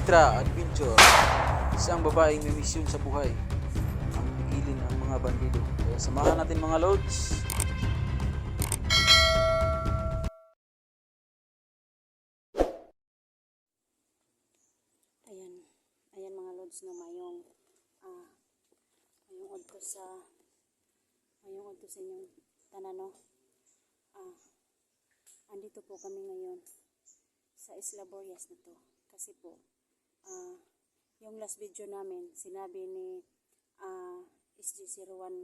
Elektra Adventure. Isang babaeng may misyon sa buhay ang pigilin ang mga bandido. Kaya samahan natin mga lods. Ayan mga lods no, mayong udto sa inyong tanan no. Andito po kami ngayon sa Isla Boreas na to kasi po yung last video namin sinabi ni SG01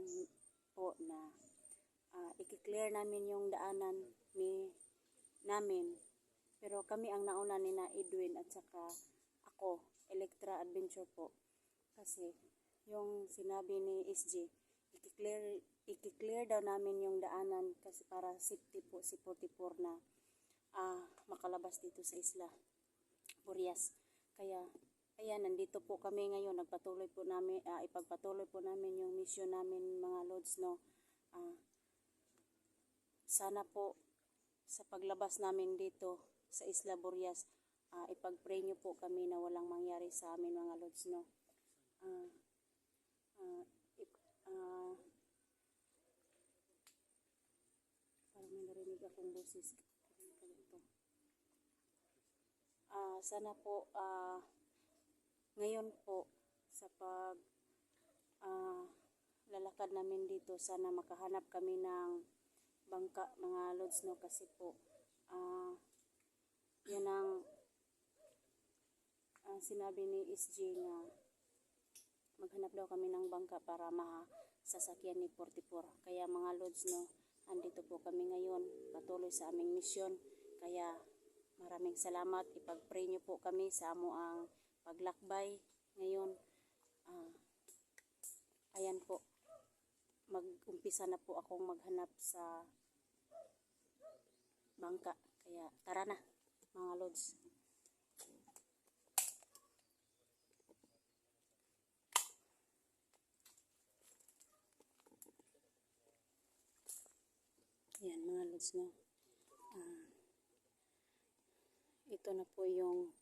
po na i-clear namin yung daanan namin, pero kami ang nauna ni na Edwin at saka ako, Elektra Adventure po, kasi yung sinabi ni SG i-clear daw namin yung daanan kasi para safety po si 44 na makalabas dito sa Isla Boreas. Kaya ayan, nandito po kami ngayon, ipagpatuloy po namin yung mission namin mga lods no. Sana po sa paglabas namin dito sa Isla Boreas, ipag-pray nyo po kami na walang mangyari sa amin mga lods no. Parang may narinig akong boses. Sana po ngayon po sa lalakad namin dito, sana makahanap kami ng bangka mga lods no, kasi po yun ang sinabi ni SG na maghanap daw kami ng bangka para masasakyan ni 44. Kaya mga lods no, andito po kami ngayon patuloy sa aming mission. Kaya maraming salamat, ipag-pray nyo po kami sa amo ang paglakbay ngayon. Ayan po, mag-umpisa na po akong maghanap sa bangka. Kaya tara na mga lods. Ayan mga lods no. Ito na po yung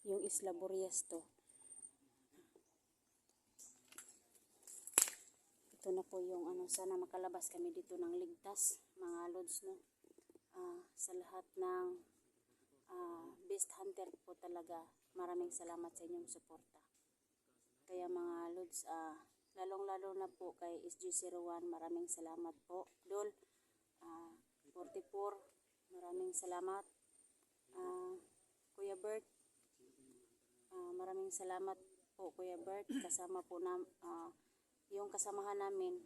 yung Isla Boreas to. Ito na po yung sana makalabas kami dito ng ligtas mga lods no. Sa lahat ng best hunter po talaga, maraming salamat sa inyong suporta. Kaya mga lods, lalong-lalo na po kay SG01, maraming salamat po. Dol, 44, maraming salamat. Kuya Bert, maraming salamat po Kuya Bert. Kasama po yung kasamahan namin,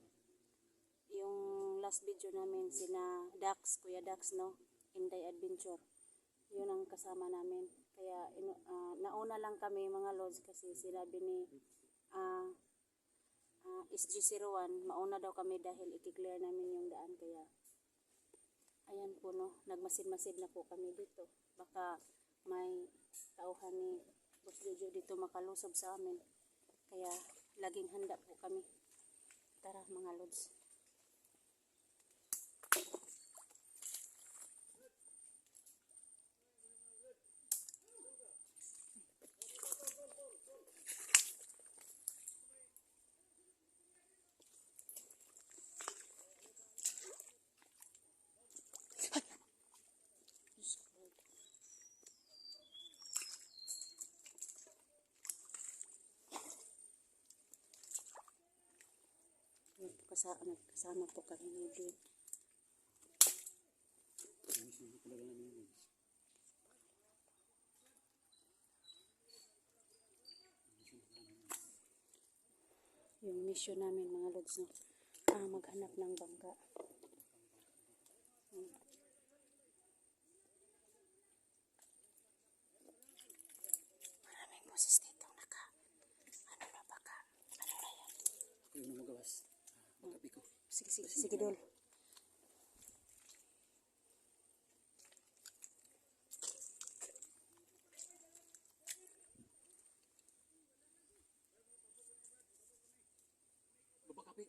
yung last video namin, sina Dax, Kuya Dax no, Inday Adventure. Yun ang kasama namin. Kaya nauna lang kami mga lods kasi sinabi ni SG01, mauna daw kami dahil i-clear namin yung daan. Kaya ayan po no, nagmasid-masid na po kami dito. Baka may tauhan ni Boss Jojo dito makalusob sa amin. Kaya laging handa po kami. Tara mga lods. Kasama po kami ni Edwin. Yung mission namin mga lods no, maghanap ng bangka. Maraming boses dito na baka na yan. Ako yung magawas. Magkapi ko. Sige Dol.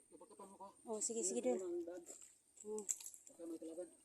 Kapakapan mo ko. Oh, sige Dol. Baka may kalaban.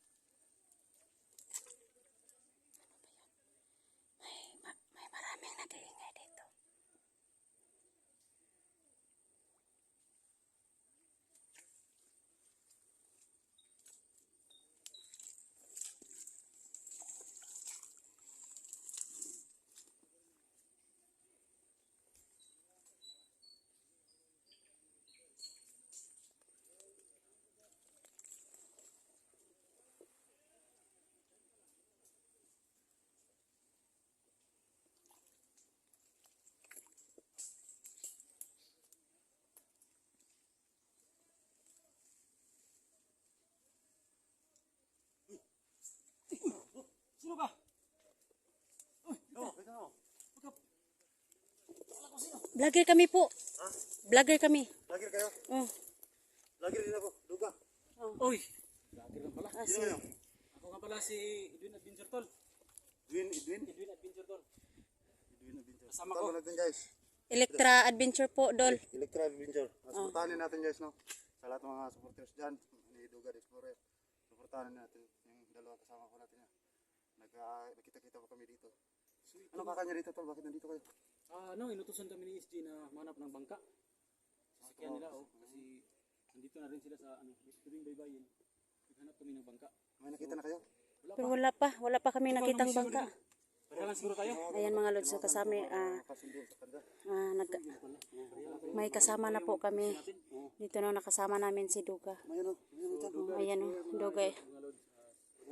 Sino ka? Oh, ikaw. Vlogger kami po. Ha? Vlogger kami. Lagir kayo? Oh. Lagir din ako. Duga. Uy! Lagi lang pala. Ah, Sino kayo? Ako nga pala si Edwin Adventure Tol. Edwin, Edwin. Edwin Adventure Tol. Edwin Adventure. Kasama Tama ko. natin guys. Electra Adventure po, Dol. Electra Adventure. Supportahan natin guys no. Sa lahat ng mga supporters dyan. Ni Duga Explorer. Supportahan natin yung dalawa kasama ko natin yan. Nakita-kita pa kami dito. Ano kakanya dito tol? Bakit nandito kayo? Inutusan kami ni SG na manap ng bangka. Sasakyan nila, oh. Kasi nandito na rin sila sa, tuwing baybayin. Naghanap kami ng bangka. May nakita na kayo? Pero wala pa kami nakitang bangka. Pareha lang siguro tayo. Ayan mga lods, kasama, Kasundo sa kanda. may kasama na po kami. Dito na nakasama namin si Duga. Mayroon. Mayroon dyan. Ayan o, Duga eh.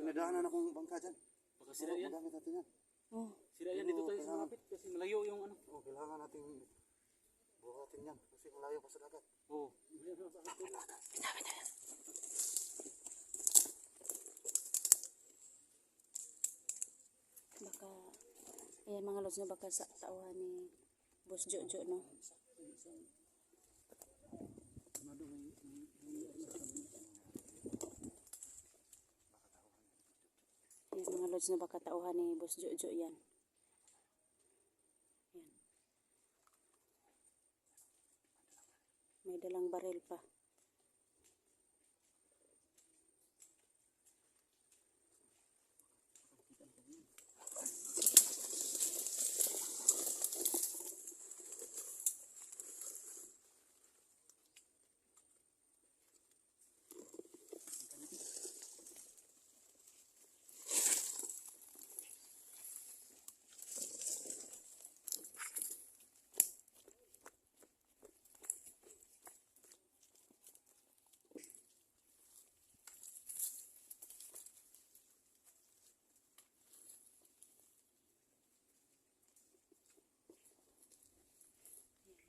May nadaanan akong bangka dyan. Baka sira yan. Madami natin yan. Oh. Sira yan dito tayo sa malapit. Kasi malayo yung ano. Oh, kailangan natin buhatin yan. Kasi malayo pa sa dagat. Oh. Baka, ayan mga lods na baka sa tauhan ni Boss Jojo, no? Ayan mga lods na baka tauhan ni Boss Jojo yan. Ayan. May dalang baril pa.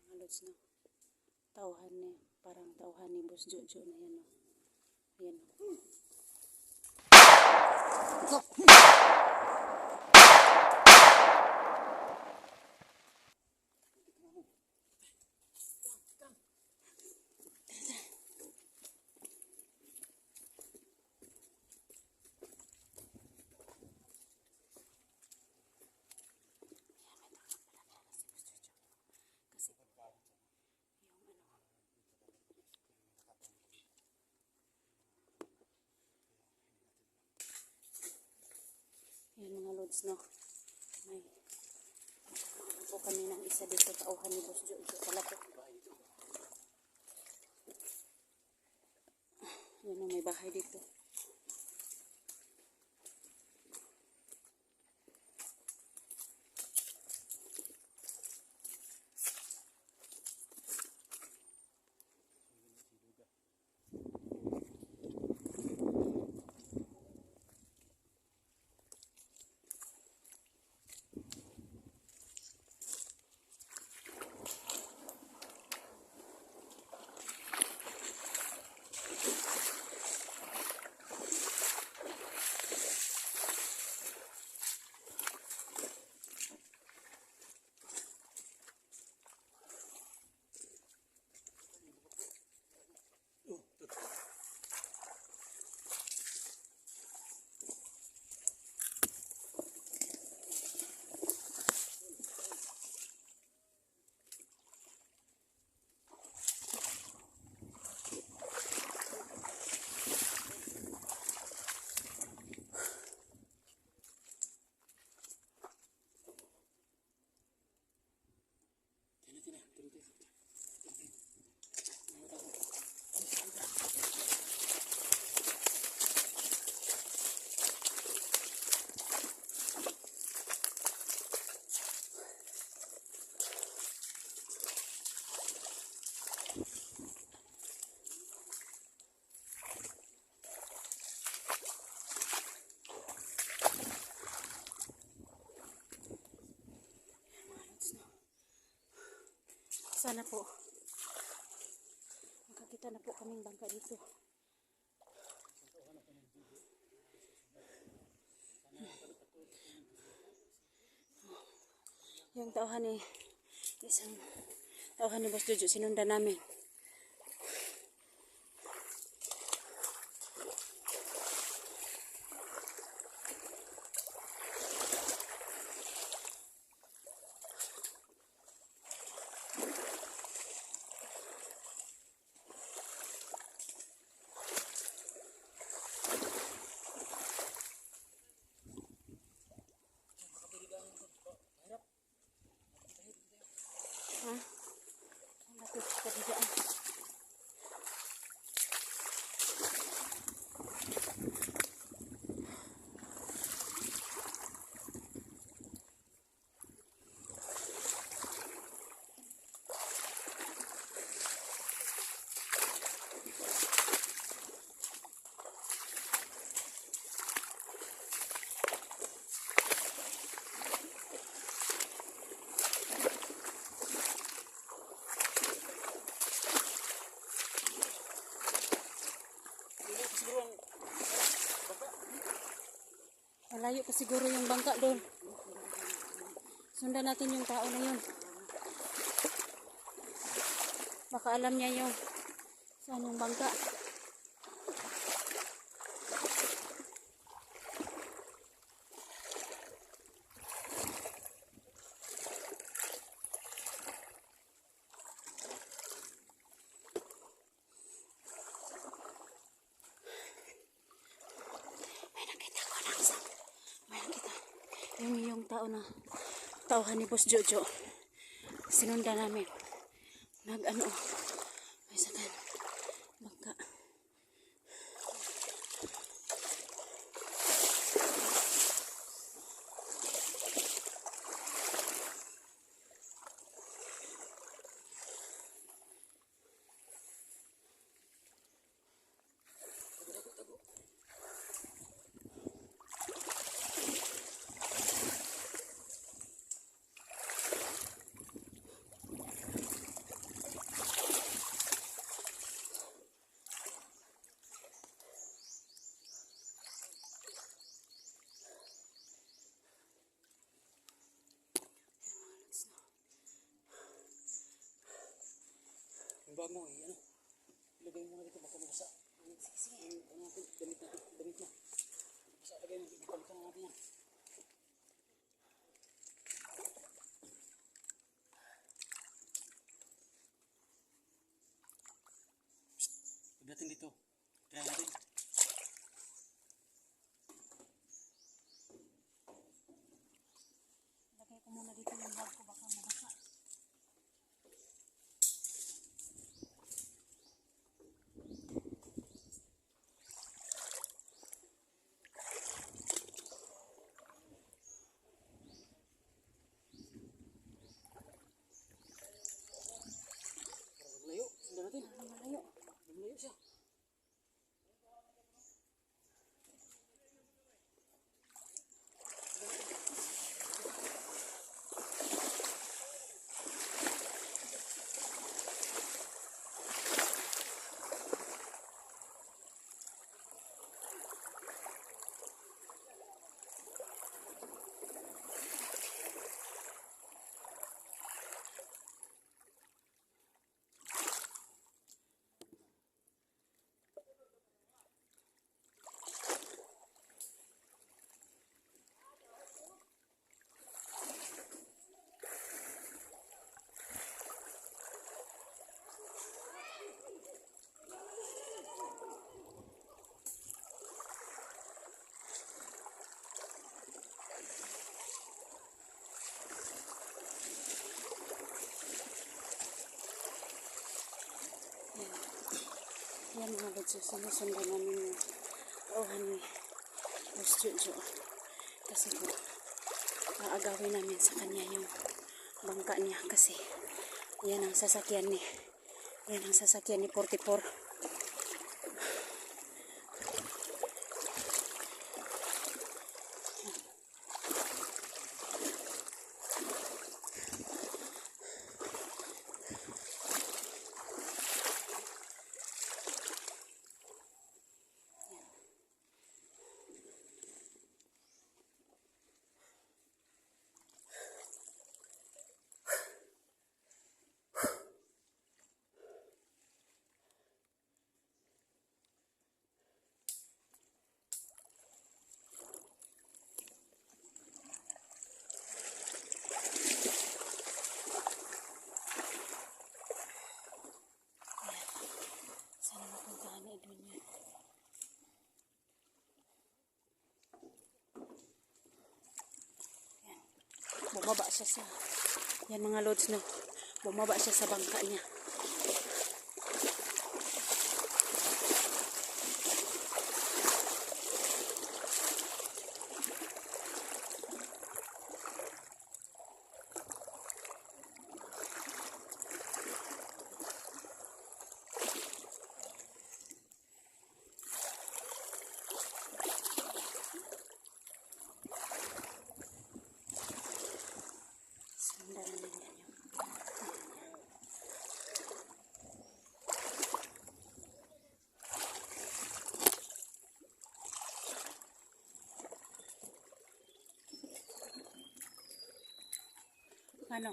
Mga lods na tauhan ni, parang tauhan ni Boss Jojo na yan, no? Ayan, no? Yan mga lods, no? May ano po kami ng isa dito tauhan ni Boss Jojo pala po. Yan o, may bahay dito. Sana po makakita na po kaming bangka dito. Yung tauhan ni isang tauhan ni Boss Jojo sinundan namin. Ha? Ang lapit ka dyan. Malayo pa siguro yung bangka doon. Sundan natin yung tao na yun. Baka alam niya yung saan yung bangka. Yung tao na tauhan ni Boss Jojo sinundan namin nag-ano may sakan bangka. Yung bag mo, ano? Ilagay mo na dito, baka mabasa. Sige. Ano natin? Damit natin. Damit mo. Basa, lagay mo. Ibalikan na natin yan. Pagdating dito, try natin. Lagay ko muna dito yung bag ko baka mabasa. Malayo. Sundan natin. Malayo. Malayo siya. Yan mga lods, sinusundan namin yung tauhan ni Boss Jojo. Kasi po, aagawin namin sa kanya yung bangka niya kasi yan ang sasakyan ni 44. bumaba siya sa, yan mga lods, no, bumaba siya sa bangka niya. Sundan namin yan yung ano?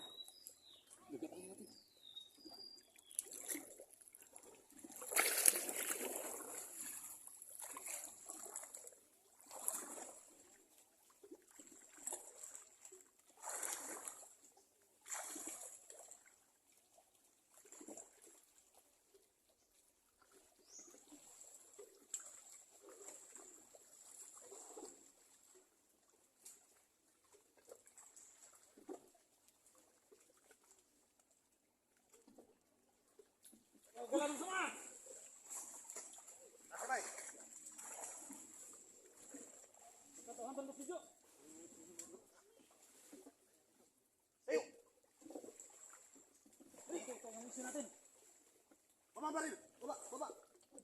Baba baril. Baba, baba.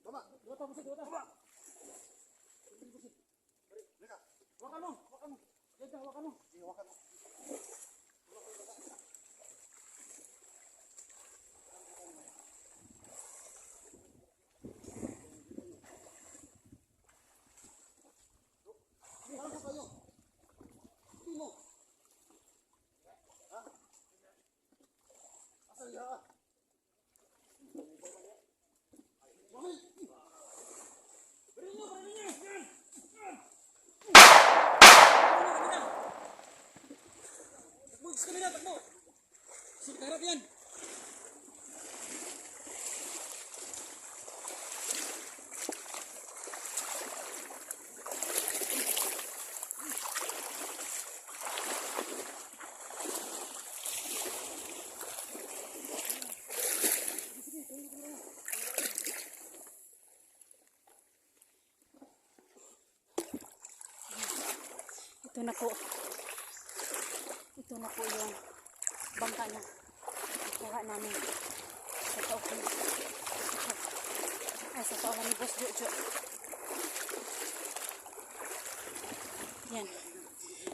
Baba. Baba. Leka. Hawakan mo, hawakan mo. Yan ka, hawakan mo. Sige, hawakan mo. Ano po kayo? Hindi mo. Ha? Asan niya? Bakit? Beri niyo, beri niyo. Yan. Takbo, sa kanila, takbo. Sige, harap yan. Ito na po. Ito na po yung bangka na nakuha namin sa tauhan. Ay, sa tauhan ni Boss Jojo. Yan.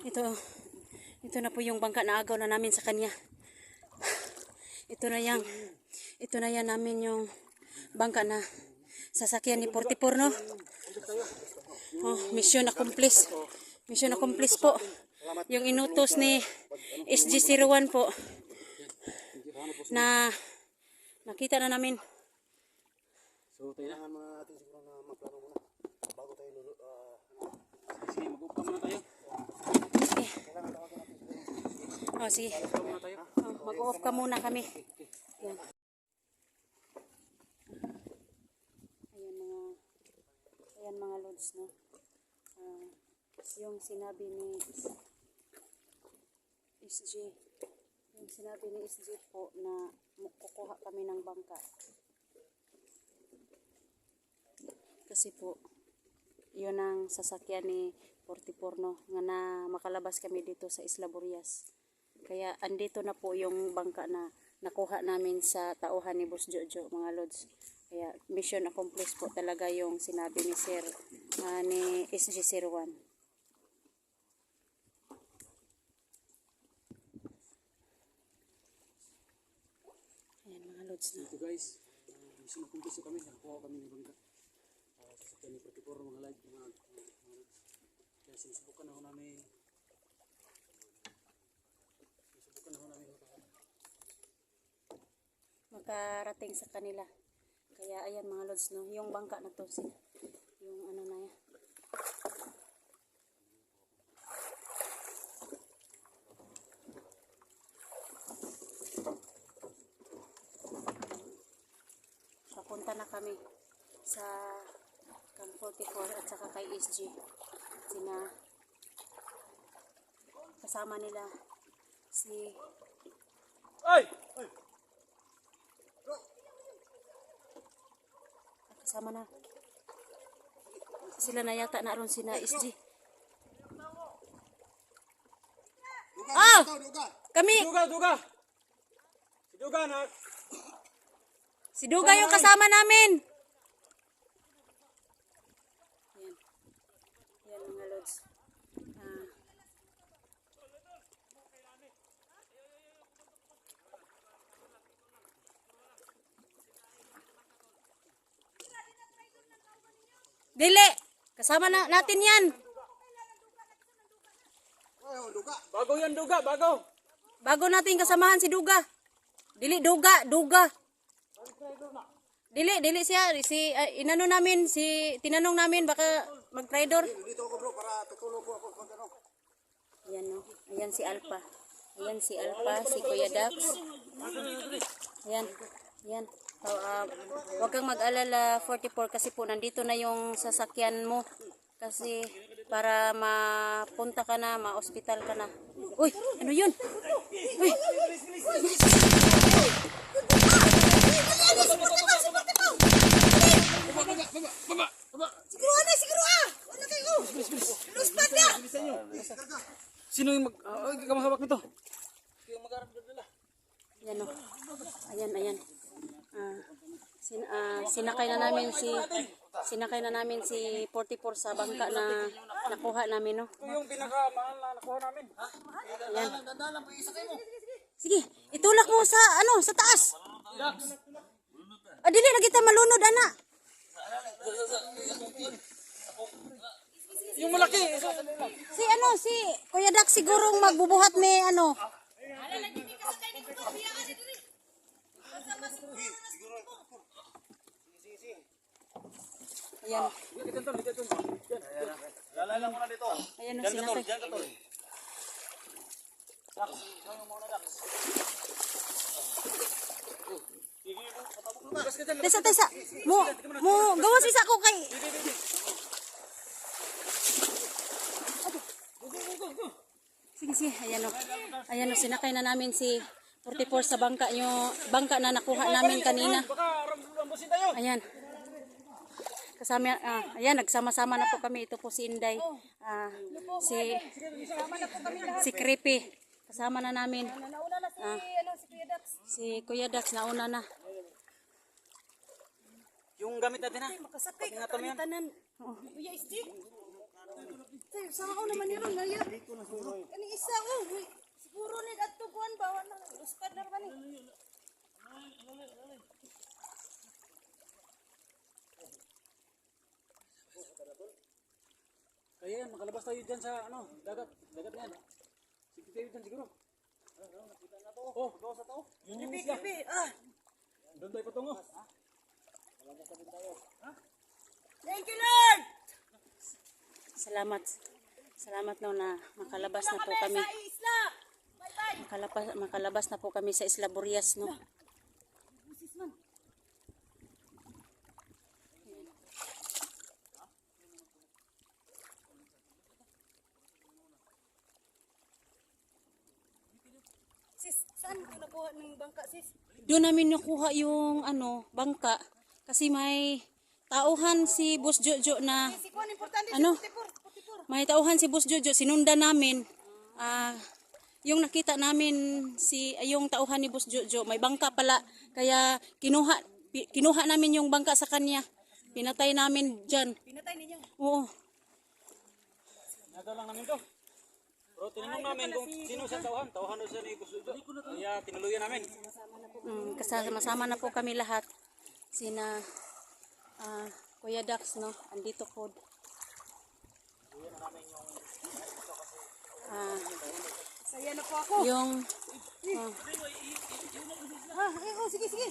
Ito na po yung bangka na agaw na namin sa kanya. Ito na yan namin yung bangka na sasakyan ni 44, no? Oh, mission accomplished. Mission accomplished po. Yung inutos ni SG01 po na nakita na namin. So, tayo na. Kailangan mga natin siguro na maplano muna bago tayo Sige, mag-upa muna tayo. Sige. kailangan tawagan natin siguro. Oh, sige. Upa muna tayo. Oh, mag-off ka muna kami. Yan. Ayan mga lods, no? Yung sinabi ni SG po na kukuha kami ng bangka. Kasi po, yun ang sasakyan ni 44, no? Nga na makalabas kami dito sa Isla Burias. Kaya andito na po yung bangka na nakuha namin sa tauhan ni Boss Jojo, mga lods. Kaya mission accomplished po talaga yung sinabi ni Sir, ni SG01. Ayan mga lods na. Ito guys, mission accomplished kami. Nakuha kami ng bangka. Sasakyan ni 44 mga live, mga lods. Kaya sinusubukan ako namin. Makarating sa kanila. Kaya ayan mga lods, no, yung bangka na to, yung ano na yan. Papunta na kami sa Camp 44 at saka kay SG. Kasama nila si Ay! kasama na. Sila na yata naroon sina SG. Ah! Kami, Duga! Si Duga na. si Duga yung kasama namin. Yan. Yan mga lods. Ah. Dili, kasama na natin yan. Bago yan, Duga, bago. Bago natin kasamahan si Duga. Dili, Duga. Dili siya. Inano namin, tinanong namin baka mag-trader. Dito ako bro, para tutulong po ako pag ano. Ayan no. Ayan si Alpha. Ayan si Alpha, si Kuya Dax. Ayan. Ayan. So, wag kang mag-alala 44 kasi po nandito na yung sasakyan mo. Kasi para mapunta ka na, ma-hospital ka na. Uy, ano yun? Uy. Sino yung kamahawak nito? Yung mag-arap dala. Ayan o. Ayan. Sinakay na namin si 44 sa bangka na nakuha namin no. Ito yung pinakamahal na nakuha namin. Ayan. Sige, itulak mo sa sa taas. Dili na kita malunod ana. Yung malaki. Si Kuya Dax sigurong magbubuhat may ano. Ayan. Lalala mo na dito. Ayan o sinakay. Tesa. Mo gawas isa ko kay. Sige. Ayan o sinakay na namin si 44 sa bangka na nakuha namin kanina. Baka rambusin tayo. Ayan. Kasama, ayan, nagsama-sama na po kami. Ito po si Inday. Si Creepy. Kasama na namin. Nauna na si Kuya Dax. Si Kuya Dax, nauna na. Yung gamit natin ha. Makasakay Pag ka natam yan. tanan. Kuya Isti. Tayo, sama ko naman yun. Ngaya. Kani isa, uy. Siguro ni adto kuan bawa na. Uspad na kani. Kaya yan, makalabas tayo dyan sa dagat na yan. Sige tayo dyan siguro. Nakita na to. Oh, doon sa to. Yun yung isla. Doon tayo patungo. Thank you, Lord! Salamat no na makalabas na po kami. Sa isla! Bye-bye! Makalabas na po kami sa Isla Burias no. Sis, saan ko nakuha ng bangka, sis? Doon namin nakuha yung bangka kasi may tauhan si Boss Jojo na Si kuan importante Ano? si 44. may tauhan si Boss Jojo, sinundan namin. Yung nakita namin yung tauhan ni Boss Jojo, may bangka pala. Kaya kinuha namin yung bangka sa kanya. Pinatay namin diyan. Pinatay niya. Oo. Nagaw lang namin to. Pero tinanong namin kung sino sa tauhan. Tauhan doon siya ni Gusto. Kaya tinuluyan namin. Kasama na po kami lahat. Sina Kuya Dax no, andito po. Saya na po ako. Sige.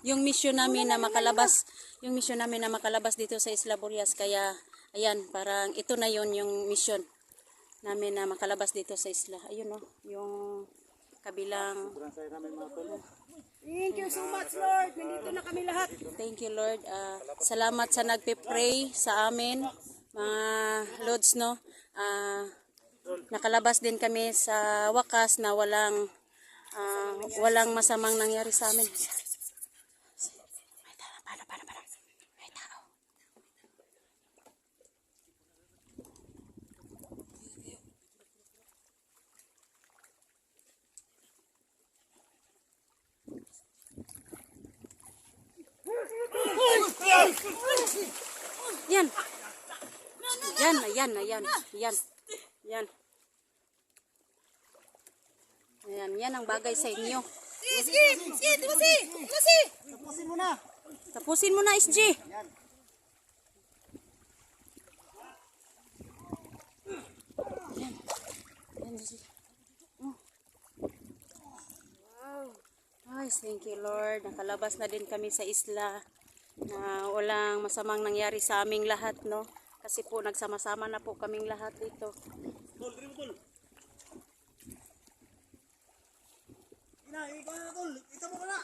Yung mission namin na makalabas dito sa Isla Burias, kaya ayan, parang ito na yon yung mission namin na makalabas dito sa isla. Ayun no, yung kabilang. Thank you so much, Lord. Nandito na kami lahat. Thank you Lord. Salamat sa nagpe-pray sa amin, mga Lods no. nakalabas din kami sa wakas na walang masamang nangyari sa amin. May tao. Yan. Yan. Yan ang bagay sa inyo. Sige, Timothy! Tapusin mo na, SG. Yan. Ay, thank you Lord. Nakalabas na din kami sa isla na walang masamang nangyari sa aming lahat, no? Kasi po nagsama-sama na po kaming lahat dito. Tol, dito tol. Ikaw na tol. Ito mo ka na.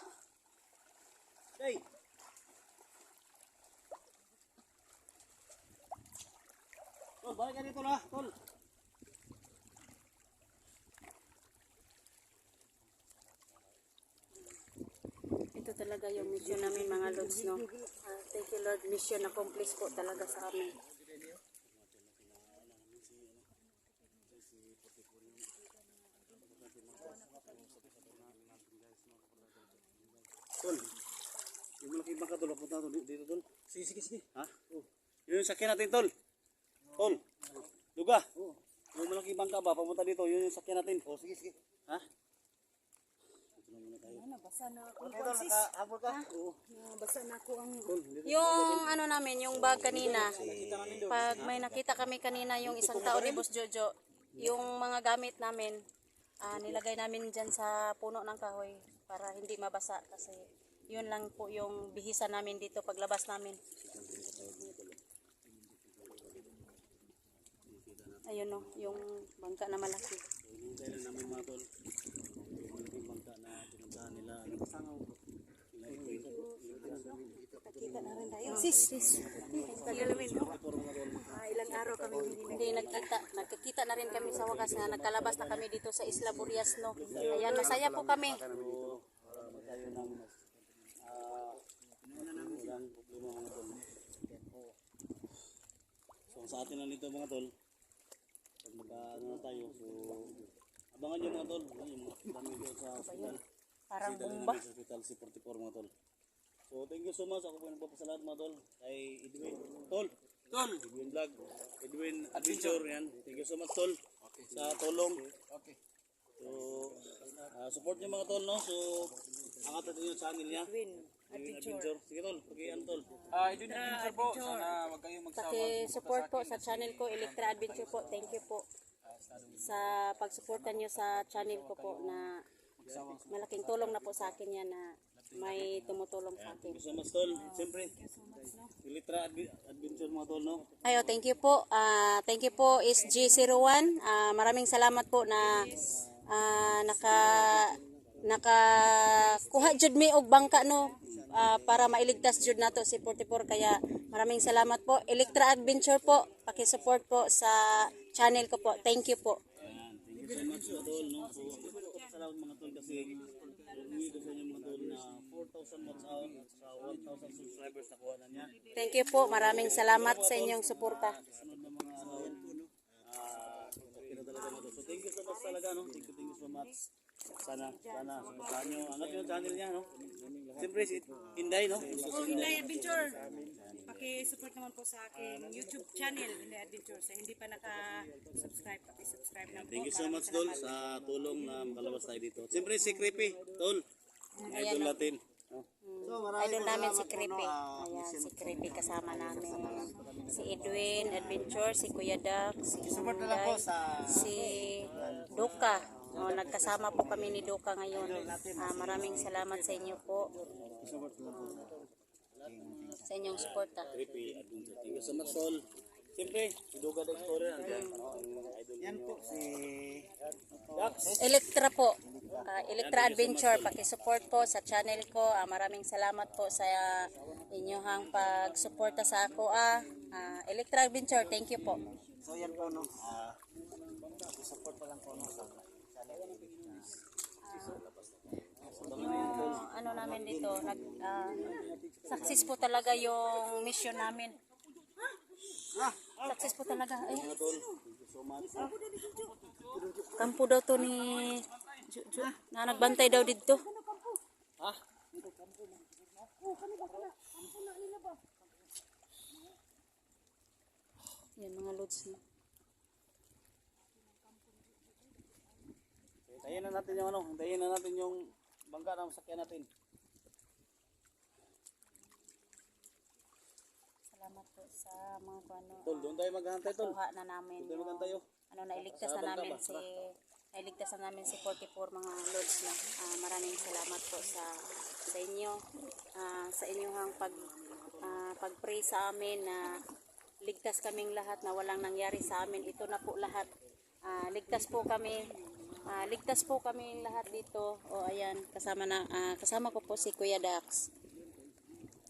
Hey. Tol, balik ka dito na, tol. Ito talaga yung mission namin mga Lods, no? Thank you Lord, mission accomplished po talaga sa amin. Tol. Yung malaki bangka tol, punta dito tol. Sige. Ha? Yun yung sakyan natin tol. Tol. Duga. Yung malaki bangka ba, papunta dito, yun yung sakyan natin. Sige. Ha? Nabasa na ako. Tol, nakahabol ka? Oo. Nabasa na ako ang... Yung ano namin, yung bag kanina, pag may nakita kami kanina yung isang tao ni Boss Jojo, yung mga gamit namin, nilagay namin dyan sa puno ng kahoy para hindi mabasa kasi yun lang po yung bihisa namin dito paglabas namin. Ayun no, yung bangka na malaki. Hintayin lang namin mga tol. Yung malaking bangka na pinuntahan nila. Nagkasangaw ko. Kita na rin tayo. Sis. Ilang araw kami Hindi nagkikita na rin kami sa wakas na nagkalabas na kami dito sa Isla Burias, no. Ayan, masaya po kami. Tayo ng walang problema mga tol. So sa atin lang dito mga tol. Pag magkaano na tayo. So abangan nyo mga tol. Yung mga dami doon sa hospital. Parang Kasi dali bomba. namin sa hospital si 44 mga tol. So thank you so much. Ako po yung nagpapasalamat mga tol. Kay Edwin. Tol. Edwin Vlog. Edwin Adventure. Yan. Thank you so much tol. Sa tulong. So support nyo mga tol no. So angat natin yung channel niya. Edwin Adventure. Sige tol. Pag-ian tol. Edwin Adventure po. Sana wag kayong magsawa. Paki-support po sa channel ko, Electra Adventure po. Thank you po sa pagsuporta nyo sa channel ko po na malaking tulong na po sa akin yan na may tumutulong sa akin. Thank you so much tol. Siyempre. Electra Adventure mga tol no. Ayo, thank you po. Thank you po SG01. Maraming salamat po na nakakuha jud mi og bangka no para mailigtas jud nato si 44 kaya maraming salamat po. Electra Adventure po. Paki-support po sa channel ko po. Thank you po. Ayan. Thank you so much mga tol no. So salamat mga tol kasi humingi ko sa inyo mga tol na 4,000 watts out sa 1,000 subscribers na kuha na niya. Thank you po. Maraming salamat sa inyong suporta. Sunod na mga araw okay na talaga mga tol. So thank you so much talaga no. Thank you so much. Sana supportahan nyo. Angat yung channel niya no. Siyempre si Inday no. Inday Adventure. Paki-support naman po sa akin YouTube channel, Inday Adventure. Sa hindi pa naka-subscribe, paki-subscribe na po. Thank you so much tol sa tulong na makalabas tayo dito. Siyempre si Creepy tol. Idol natin. Idol namin si Creepy. Ayan, si Creepy kasama namin. Si Edwin Adventure, si Kuya Dak, si Inday, si Duka. Nagkasama po kami ni Duka ngayon. Maraming salamat sa inyo po. Sa inyong suporta. Creepy Adventure. Thank you so much tol. Siyempre, si Duga the Explorer. Yan po si Dax. Electra po. Electra Adventure. Paki-support po sa channel ko. Maraming salamat po sa inyong pag-suporta sa ako. Electra Adventure, thank you po. So yan po no. Support pa lang po no sa channel. Yung ano namin dito, success po talaga yung mission namin. Success po talaga. Ay, Mga tol, thank you so much. kampo daw to ni na nagbantay daw dito. Ha? Yan mga lods na. Hintayin na natin yung ano, hintayin na natin yung bangka na masakyan natin. Salamat po sa mga ano, Tol, doon tayo maghahantay tol. kuha na namin. Doon tayo maghahantay oh. Ano, nailigtas na namin si 44 mga lods na. Maraming salamat po sa inyo. Sa inyong pag-pray sa amin na ligtas kaming lahat, na walang nangyari sa amin. Ito na po lahat. Ligtas po kami lahat dito. O ayan, kasama ko po si Kuya Dax.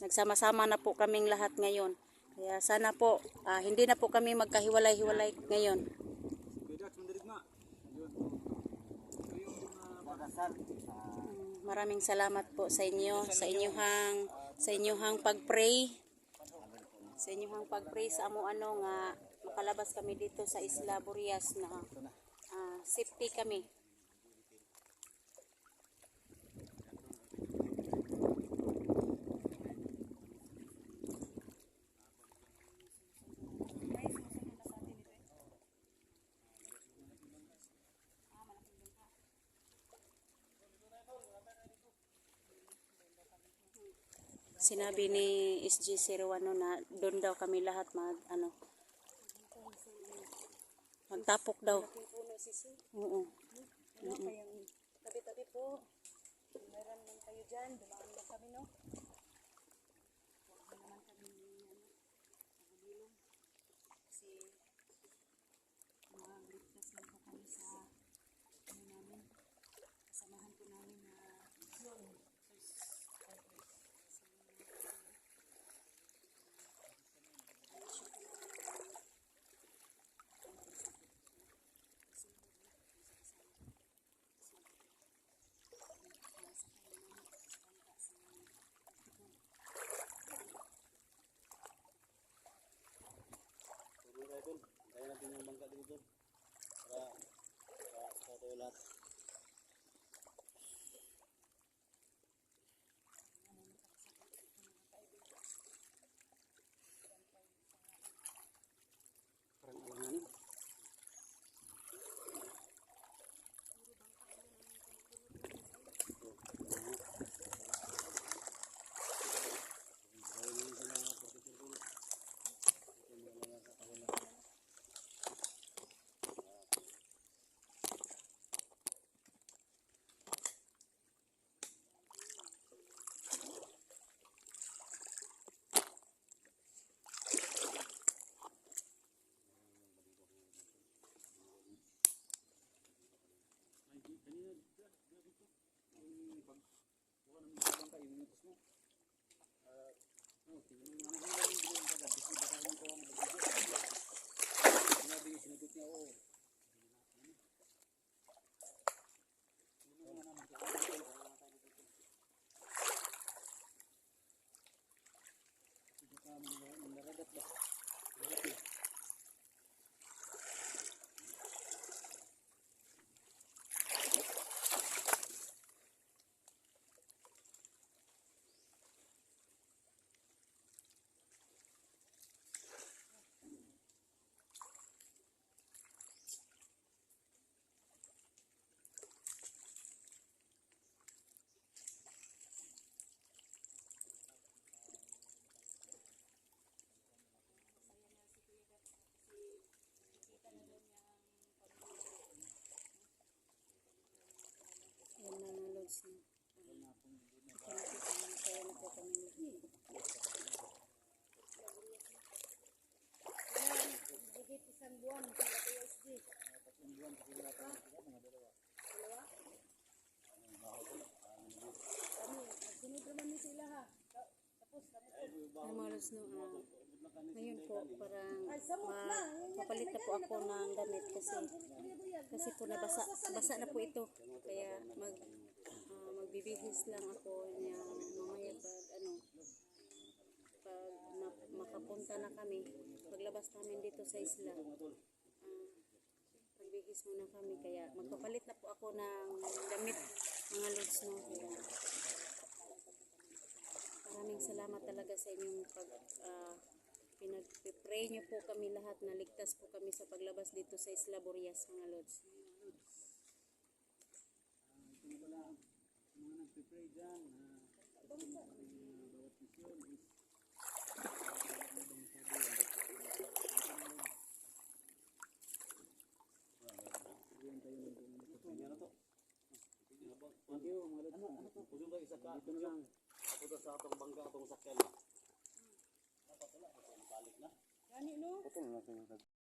Nagsama-sama na po kaming lahat ngayon. Kaya sana po hindi na po kami magkahiwalay-hiwalay ngayon. Maraming salamat po sa inyo, sa inyong pag-pray. Sa inyong pag-pray sa amo ano nga makalabas kami dito sa Isla Burias na safety kami. Sinabi ni SG01 na doon daw kami lahat magtapok daw. Oo. Tabi-tabi po. Meron man kayo dyan. Dumaan lang kami, no? Huwag naman kami nagulilong. Kasi ligtas lang po kami sa namin. Kasamahan po namin na Hintayin natin yung bangka dito. Para tayo lahat. Parang alanganin. Yan na mga lods na. Masaya na po kami. higit isang buwan sa Kuya SG. Kami, nagsunod naman ni sila ha. Tapos kami po. Ano mga lods no, Ngayon po, parang papalit na po ako ng damit kasi po nabasa basa na po ito. Kaya magbibihis lang ako niya mamaya pag makapunta na kami, paglabas namin dito sa isla. Magbihis muna kami kaya magpapalit na po ako ng damit mga lods no. Kaya maraming salamat talaga sa inyong pinag-pray niyo po kami lahat na ligtas po kami sa paglabas dito sa Isla Burias mga lods. Ito pala, mga nagpipray dyan, bawat mission is thank you, mga lods. Puso ba isa ka? Dito na lang. Ako daw sa atong bangka, atong sakyan. Dapat wala, balik na. Gani no? Ito na natin.